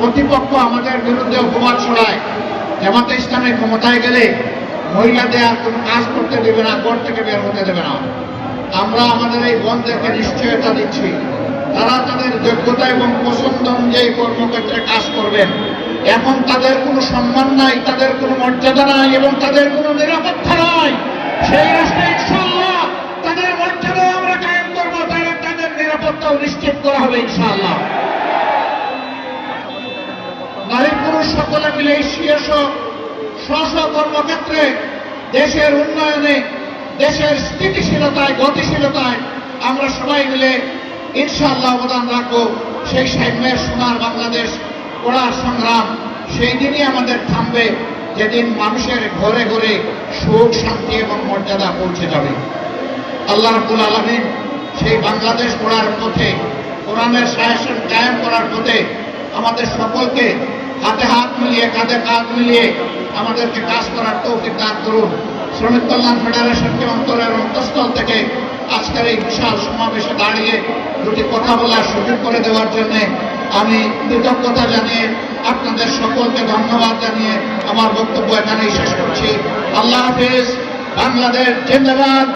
প্রতিপক্ষ আমাদের বিরুদ্ধে অপবাদ ছড়ায়, জামাতে ইসলামী ক্ষমতায় গেলে মহিলাদের আর কোনো কাজ করতে দেবে না, ঘর থেকে বের হতে দেবে না। আমরা আমাদের এই বোনদেরকে নিশ্চয়তা দিচ্ছি, তারা তাদের যোগ্যতা এবং পছন্দ অনুযায়ী কর্মক্ষেত্রে কাজ করবেন। এখন তাদের কোনো সম্মান নাই, তাদের কোনো মর্যাদা নাই এবং তাদের কোনো নিরাপত্তা নাই। সেই রাষ্ট্রে ইনশাআল্লাহ তাদের মর্যাদা আমরা কায়েম করবো, তাদের নিরাপত্তাও নিশ্চিত করা হবে ইনশাআল্লাহ। নারী পুরুষ সকলে মিলে স্ব কর্মক্ষেত্রে দেশের উন্নয়নে, দেশের স্থিতিশীলতায়, গতিশীলতায় আমরা সবাই মিলে ইনশাআল্লাহ অবদান রাখবো। সেই সাম্যের সোনার বাংলাদেশ গড়ার সংগ্রাম সেই দিনই আমাদের থামবে, যেদিন মানুষের ঘরে ঘরে সুখ, শান্তি এবং মর্যাদা পৌঁছে যাবে। আল্লাহ রাব্বুল আলামিন সেই বাংলাদেশ গড়ার পথে, কোরআনের শাসন কায়েম করার পথে আমাদের সকলকে হাতে হাত মিলিয়ে, কাঁধে কাঁধ মিলিয়ে আমাদেরকে কাজ করার তৌফিক দান করুন। শ্রমিক কল্যাণ ফেডারেশনকে অন্তরের অন্তঃস্থল থেকে আজকের এই বিশাল সমাবেশে দাঁড়িয়ে দুটি কথা বলার সুযোগ করে দেওয়ার জন্য আমি কৃতজ্ঞতা জানিয়ে, আপনাদের সকলকে ধন্যবাদ জানিয়ে আমার বক্তব্য এখানেই শেষ করছি। আল্লাহ হাফেজ। বাংলাদেশ জিন্দাবাদ।